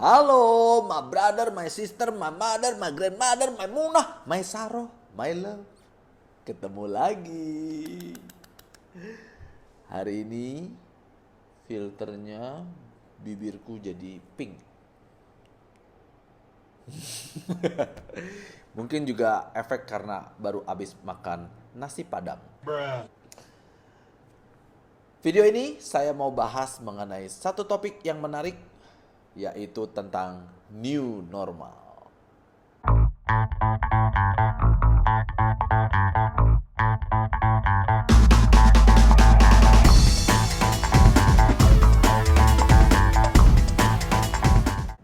Halo, my brother, my sister, my mother, my grandmother, my Munah, my Saroh, my love. Ketemu lagi. Hari ini filternya bibirku jadi pink. Mungkin juga efek karena baru habis makan nasi padang. Video ini saya mau bahas mengenai satu topik yang menarik, yaitu tentang new normal.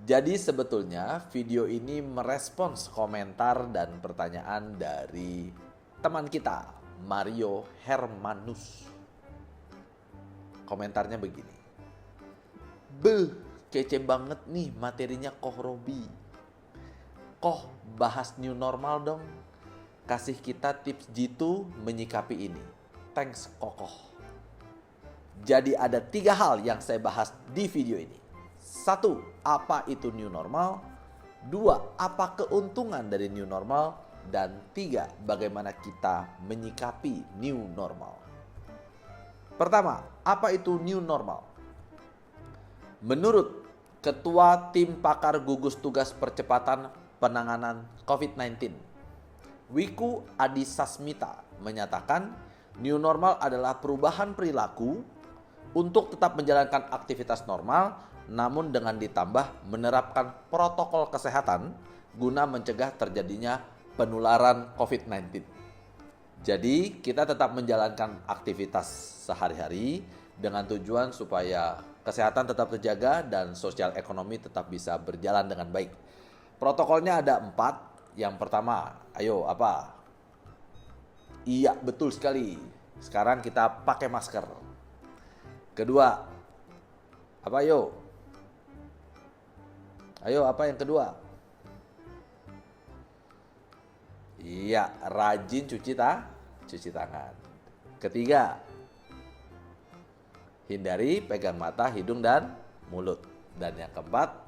Jadi sebetulnya video ini merespons komentar dan pertanyaan dari teman kita, Mario Hermanus. Komentarnya begini. Kece banget nih materinya Koh Robi. Koh bahas new normal dong. Kasih kita tips jitu menyikapi ini. Thanks Kokoh. Jadi ada 3 hal yang saya bahas di video ini. 1. Apa itu new normal? 2. Apa keuntungan dari new normal? Dan 3. Bagaimana kita menyikapi new normal? Pertama, apa itu new normal? Menurut Ketua Tim Pakar Gugus Tugas Percepatan Penanganan COVID-19, Wiku Adhisasmita menyatakan new normal adalah perubahan perilaku untuk tetap menjalankan aktivitas normal, namun dengan ditambah menerapkan protokol kesehatan guna mencegah terjadinya penularan COVID-19. Jadi kita tetap menjalankan aktivitas sehari-hari dengan tujuan supaya kesehatan tetap terjaga dan sosial ekonomi tetap bisa berjalan dengan baik. Protokolnya ada 4. Yang pertama, ayo apa? Iya, betul sekali. Sekarang kita pakai masker. Kedua, apa ayo? Ayo, apa yang kedua? Iya, rajin cuci tangan. Ketiga, hindari pegang mata, hidung, dan mulut. Dan yang keempat,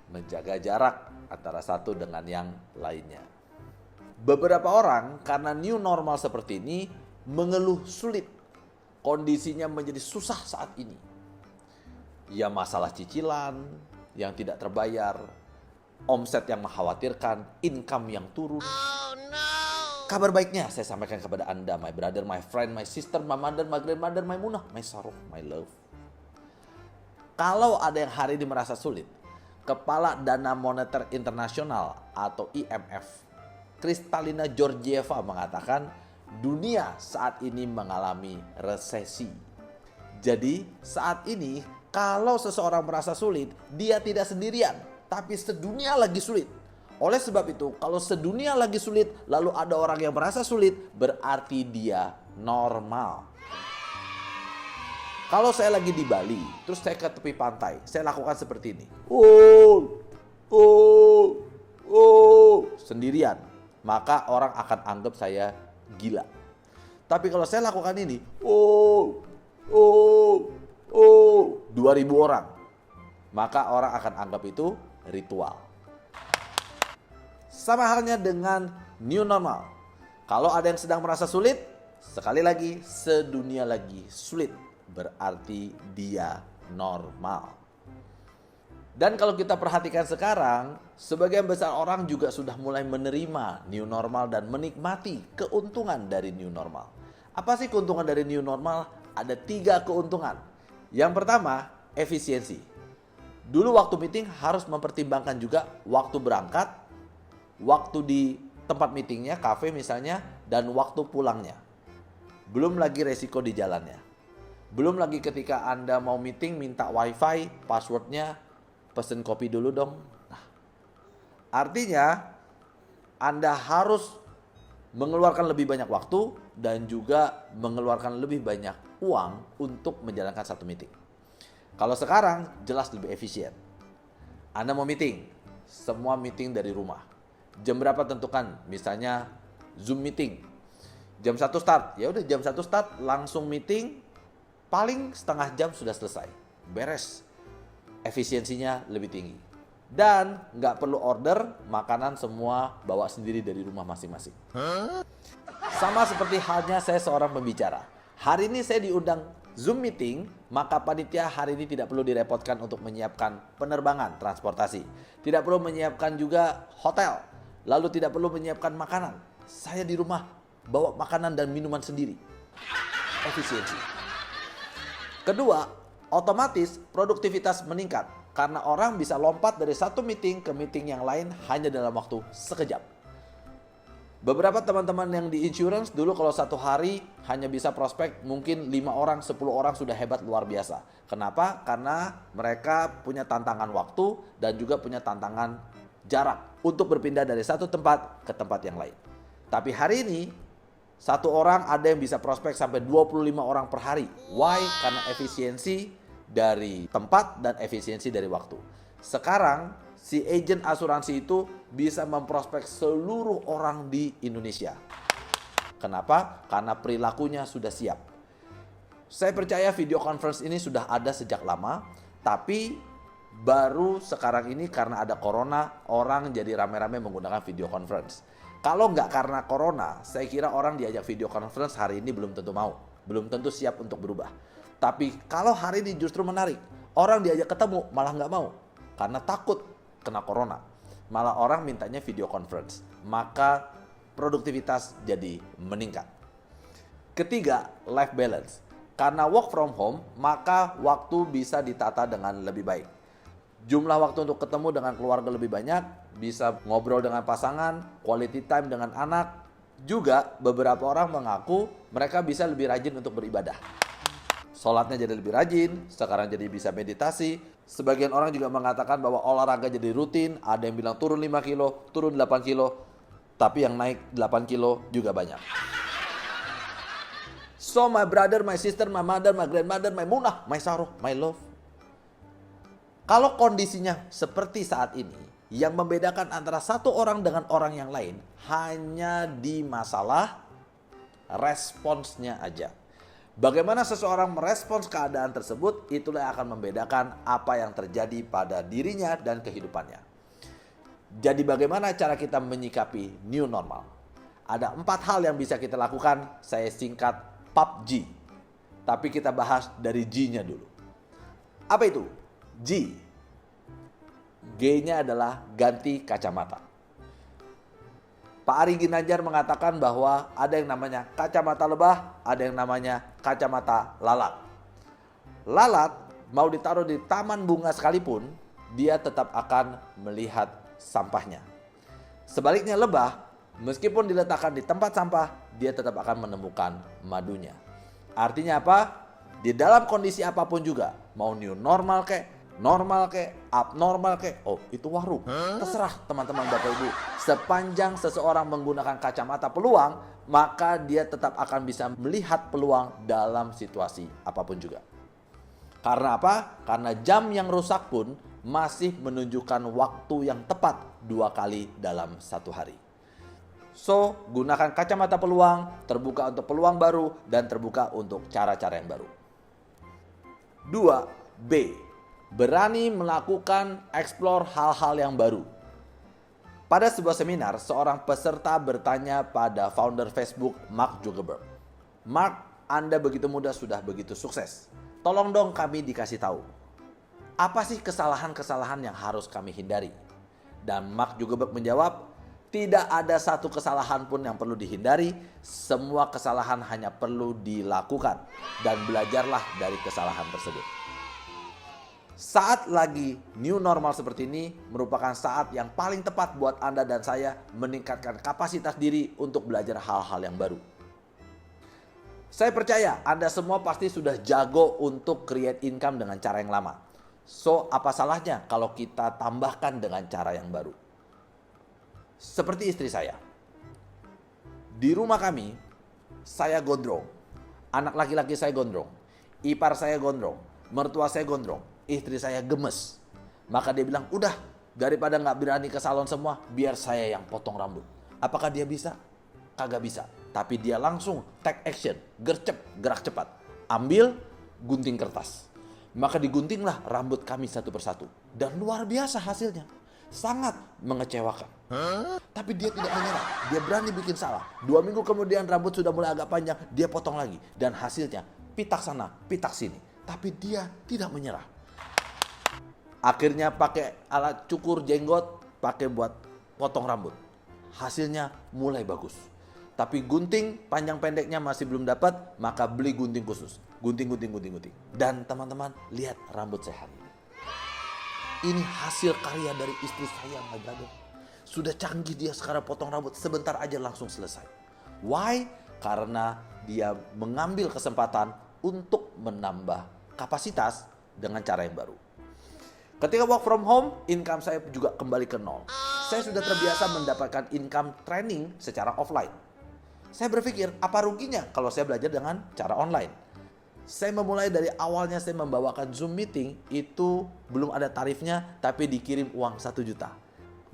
menjaga jarak antara satu dengan yang lainnya. Beberapa orang karena new normal seperti ini mengeluh sulit. Kondisinya menjadi susah saat ini. Ya masalah cicilan yang tidak terbayar, omset yang mengkhawatirkan, income yang turun. Kabar baiknya saya sampaikan kepada Anda, my brother, my friend, my sister, my mother, my grandmother, my Munah, my Saroh, my love. Kalau ada yang hari ini merasa sulit, Kepala Dana Moneter Internasional atau IMF, Kristalina Georgieva mengatakan dunia saat ini mengalami resesi. Jadi saat ini kalau seseorang merasa sulit, dia tidak sendirian, tapi sedunia lagi sulit. Oleh sebab itu, kalau sedunia lagi sulit, lalu ada orang yang merasa sulit, berarti dia normal. Kalau saya lagi di Bali, terus saya ke tepi pantai, saya lakukan seperti ini. Sendirian. Maka orang akan anggap saya gila. Tapi kalau saya lakukan ini, 2000 orang. Maka orang akan anggap itu ritual. Sama halnya dengan new normal. Kalau ada yang sedang merasa sulit, sekali lagi, sedunia lagi sulit. Berarti dia normal. Dan kalau kita perhatikan sekarang, sebagian besar orang juga sudah mulai menerima new normal dan menikmati keuntungan dari new normal. Apa sih keuntungan dari new normal? Ada 3 keuntungan. Yang pertama, efisiensi. Dulu waktu meeting harus mempertimbangkan juga waktu berangkat, waktu di tempat meetingnya, kafe misalnya, dan waktu pulangnya. Belum lagi resiko di jalannya. Belum lagi ketika Anda mau meeting minta wifi, passwordnya pesen kopi dulu dong. Nah, artinya Anda harus mengeluarkan lebih banyak waktu dan juga mengeluarkan lebih banyak uang untuk menjalankan satu meeting. Kalau sekarang jelas lebih efisien. Anda mau meeting, semua meeting dari rumah. Jam berapa tentukan, misalnya Zoom meeting. Jam 1 start, ya udah jam 1 start langsung meeting, paling setengah jam sudah selesai. Beres. Efisiensinya lebih tinggi. Dan nggak perlu order, makanan semua bawa sendiri dari rumah masing-masing. Sama seperti halnya saya seorang pembicara. Hari ini saya diundang Zoom meeting, maka panitia hari ini tidak perlu direpotkan untuk menyiapkan penerbangan, transportasi. Tidak perlu menyiapkan juga hotel, lalu tidak perlu menyiapkan makanan. Saya di rumah bawa makanan dan minuman sendiri. Efisiensi. Kedua, otomatis produktivitas meningkat karena orang bisa lompat dari satu meeting ke meeting yang lain hanya dalam waktu sekejap. Beberapa teman-teman yang di insurance dulu kalau satu hari hanya bisa prospek mungkin 5 orang, 10 orang sudah hebat luar biasa. Kenapa? Karena mereka punya tantangan waktu dan juga punya tantangan jarak untuk berpindah dari satu tempat ke tempat yang lain. Tapi hari ini satu orang ada yang bisa prospek sampai 25 orang per hari. Why? Karena efisiensi dari tempat dan efisiensi dari waktu. Sekarang si agen asuransi itu bisa memprospek seluruh orang di Indonesia. Kenapa? Karena perilakunya sudah siap. Saya percaya video conference ini sudah ada sejak lama, tapi baru sekarang ini karena ada corona, orang jadi rame-rame menggunakan video conference. Kalau nggak karena corona, saya kira orang diajak video conference hari ini belum tentu mau, belum tentu siap untuk berubah. Tapi kalau hari ini justru menarik, orang diajak ketemu malah nggak mau karena takut kena corona. Malah orang mintanya video conference, maka produktivitas jadi meningkat. Ketiga, life balance. Karena work from home, maka waktu bisa ditata dengan lebih baik. Jumlah waktu untuk ketemu dengan keluarga lebih banyak, bisa ngobrol dengan pasangan, quality time dengan anak. Juga beberapa orang mengaku mereka bisa lebih rajin untuk beribadah. Sholatnya jadi lebih rajin, sekarang jadi bisa meditasi. Sebagian orang juga mengatakan bahwa olahraga jadi rutin. Ada yang bilang turun 5 kilo, turun 8 kilo. Tapi yang naik 8 kilo juga banyak. So my brother, my sister, my mother, my grandmother, my munah, my sorrow, my love. Kalau kondisinya seperti saat ini, yang membedakan antara satu orang dengan orang yang lain hanya di masalah responsnya aja. Bagaimana seseorang merespons keadaan tersebut, itulah yang akan membedakan apa yang terjadi pada dirinya dan kehidupannya. Jadi bagaimana cara kita menyikapi new normal? Ada 4 hal yang bisa kita lakukan, saya singkat PUBG. Tapi kita bahas dari G-nya dulu. Apa itu? G. G-nya adalah ganti kacamata. Pak Ari Ginanjar mengatakan bahwa ada yang namanya kacamata lebah, ada yang namanya kacamata lalat. Lalat mau ditaruh di taman bunga sekalipun, dia tetap akan melihat sampahnya. Sebaliknya lebah, meskipun diletakkan di tempat sampah, dia tetap akan menemukan madunya. Artinya apa? Di dalam kondisi apapun juga, mau new normal kek, normal kek, abnormal kek, oh itu waru. Terserah teman-teman Bapak Ibu. Sepanjang seseorang menggunakan kacamata peluang, maka dia tetap akan bisa melihat peluang dalam situasi apapun juga. Karena apa? Karena jam yang rusak pun masih menunjukkan waktu yang tepat 2 kali dalam 1 hari. So, gunakan kacamata peluang, terbuka untuk peluang baru, dan terbuka untuk cara-cara yang baru. 2. B. Berani melakukan explore hal-hal yang baru. Pada sebuah seminar, seorang peserta bertanya pada founder Facebook, Mark Zuckerberg. Mark, Anda begitu muda sudah begitu sukses. Tolong dong kami dikasih tahu. Apa sih kesalahan-kesalahan yang harus kami hindari? Dan Mark Zuckerberg menjawab, tidak ada satu kesalahan pun yang perlu dihindari. Semua kesalahan hanya perlu dilakukan. Dan belajarlah dari kesalahan tersebut. Saat lagi new normal seperti ini merupakan saat yang paling tepat buat Anda dan saya meningkatkan kapasitas diri untuk belajar hal-hal yang baru. Saya percaya Anda semua pasti sudah jago untuk create income dengan cara yang lama. So, apa salahnya kalau kita tambahkan dengan cara yang baru? Seperti istri saya. Di rumah kami, saya gondrong. Anak laki-laki saya gondrong. Ipar saya gondrong. Mertua saya gondrong. Istri saya gemes. Maka dia bilang, udah daripada gak berani ke salon semua, biar saya yang potong rambut. Apakah dia bisa? Kagak bisa. Tapi dia langsung take action, gercep, gerak cepat. Ambil gunting kertas. Maka diguntinglah rambut kami satu persatu. Dan luar biasa hasilnya. Sangat mengecewakan. Tapi dia tidak menyerah. Dia berani bikin salah. 2 minggu kemudian rambut sudah mulai agak panjang. Dia potong lagi. Dan hasilnya pitak sana, pitak sini. Tapi dia tidak menyerah. Akhirnya pakai alat cukur jenggot, pakai buat potong rambut. Hasilnya mulai bagus. Tapi gunting panjang pendeknya masih belum dapat, maka beli gunting khusus. Gunting. Dan teman-teman, lihat rambut saya hari ini. Ini hasil karya dari istri saya, my brother. Sudah canggih dia sekarang potong rambut, sebentar aja langsung selesai. Why? Karena dia mengambil kesempatan untuk menambah kapasitas dengan cara yang baru. Ketika work from home, income saya juga kembali ke nol. Saya sudah terbiasa mendapatkan income training secara offline. Saya berpikir, apa ruginya kalau saya belajar dengan cara online? Saya memulai dari awalnya saya membawakan Zoom meeting, itu belum ada tarifnya, tapi dikirim uang 1 juta.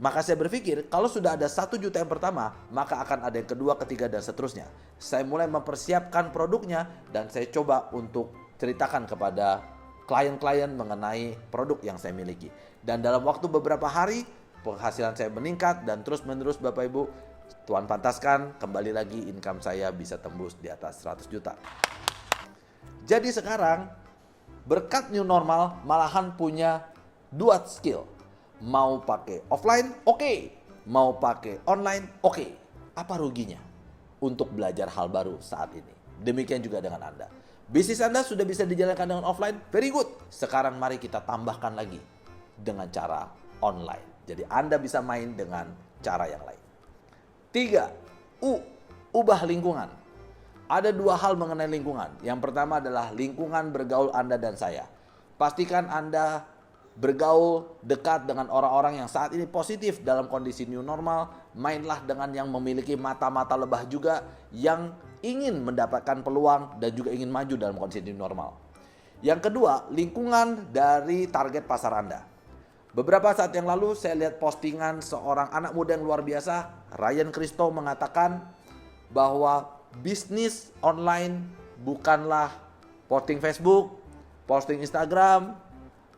Maka saya berpikir, kalau sudah ada 1 juta yang pertama, maka akan ada yang kedua, ketiga, dan seterusnya. Saya mulai mempersiapkan produknya, dan saya coba untuk ceritakan kepada klien-klien mengenai produk yang saya miliki. Dan dalam waktu beberapa hari, penghasilan saya meningkat, dan terus-menerus Bapak Ibu, Tuhan pantaskan, kembali lagi income saya bisa tembus di atas 100 juta. Jadi sekarang, berkat new normal, malahan punya 2 skill. Mau pakai offline, oke. Mau pakai online, oke. Apa ruginya untuk belajar hal baru saat ini? Demikian juga dengan Anda. Bisnis Anda sudah bisa dijalankan dengan offline, very good. Sekarang mari kita tambahkan lagi dengan cara online. Jadi Anda bisa main dengan cara yang lain. 3. Ubah lingkungan. Ada 2 hal mengenai lingkungan. Yang pertama adalah lingkungan bergaul Anda dan saya. Pastikan Anda bergaul dekat dengan orang-orang yang saat ini positif dalam kondisi new normal. Mainlah dengan yang memiliki mata-mata lebah juga, yang ingin mendapatkan peluang dan juga ingin maju dalam kondisi new normal. Yang kedua, lingkungan dari target pasar Anda. Beberapa saat yang lalu saya lihat postingan seorang anak muda yang luar biasa, Ryan Christo, mengatakan bahwa bisnis online bukanlah posting Facebook, posting Instagram,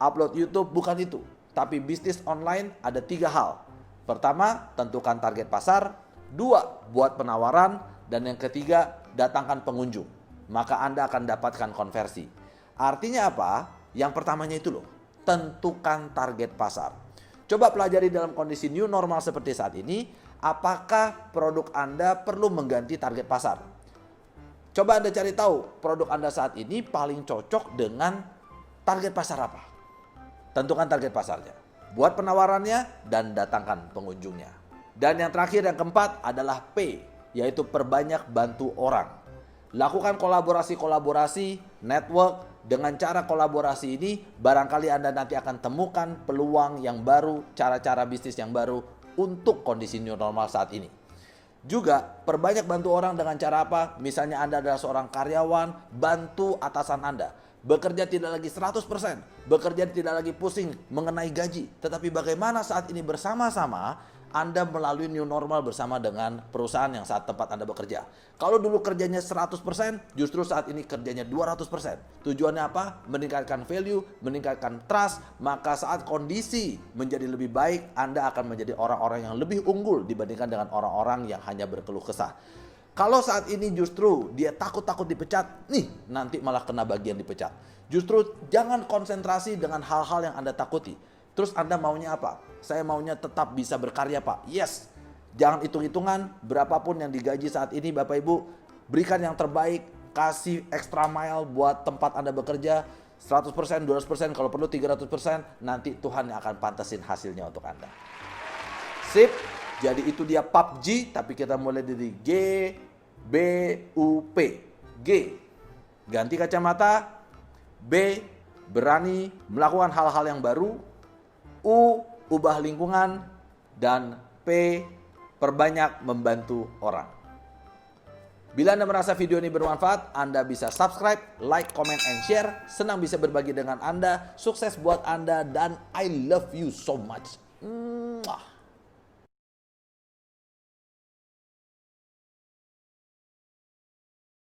upload YouTube, bukan itu. Tapi bisnis online ada 3 hal. Pertama, tentukan target pasar. 2, buat penawaran. Dan yang ketiga, datangkan pengunjung. Maka Anda akan dapatkan konversi. Artinya apa? Yang pertamanya itu loh, tentukan target pasar. Coba pelajari dalam kondisi new normal seperti saat ini, apakah produk Anda perlu mengganti target pasar? Coba Anda cari tahu produk Anda saat ini paling cocok dengan target pasar apa? Tentukan target pasarnya, buat penawarannya, dan datangkan pengunjungnya. Dan yang terakhir, yang keempat adalah P, yaitu perbanyak bantu orang. Lakukan kolaborasi-kolaborasi, network. Dengan cara kolaborasi ini, barangkali Anda nanti akan temukan peluang yang baru, cara-cara bisnis yang baru untuk kondisi new normal saat ini. Juga perbanyak bantu orang dengan cara apa? Misalnya Anda adalah seorang karyawan, bantu atasan Anda. Bekerja tidak lagi 100%, bekerja tidak lagi pusing mengenai gaji. Tetapi bagaimana saat ini bersama-sama Anda melalui new normal bersama dengan perusahaan yang saat tempat Anda bekerja. Kalau dulu kerjanya 100%, justru saat ini kerjanya 200%. Tujuannya apa? Meningkatkan value, meningkatkan trust. Maka saat kondisi menjadi lebih baik, Anda akan menjadi orang-orang yang lebih unggul dibandingkan dengan orang-orang yang hanya berkeluh kesah. Kalau saat ini justru dia takut-takut dipecat, nanti malah kena bagian dipecat. Justru jangan konsentrasi dengan hal-hal yang Anda takuti. Terus Anda maunya apa? Saya maunya tetap bisa berkarya, Pak. Yes. Jangan hitung-hitungan berapapun yang digaji saat ini, Bapak Ibu. Berikan yang terbaik, kasih extra mile buat tempat Anda bekerja. 100%, 200%, kalau perlu 300%. Nanti Tuhan yang akan pantasin hasilnya untuk Anda. Sip. Jadi itu dia PUBG, tapi kita mulai dari G, B, U, P. G, ganti kacamata. B, berani melakukan hal-hal yang baru. U, ubah lingkungan. Dan P, perbanyak membantu orang. Bila Anda merasa video ini bermanfaat, Anda bisa subscribe, like, comment, and share. Senang bisa berbagi dengan Anda. Sukses buat Anda dan I love you so much.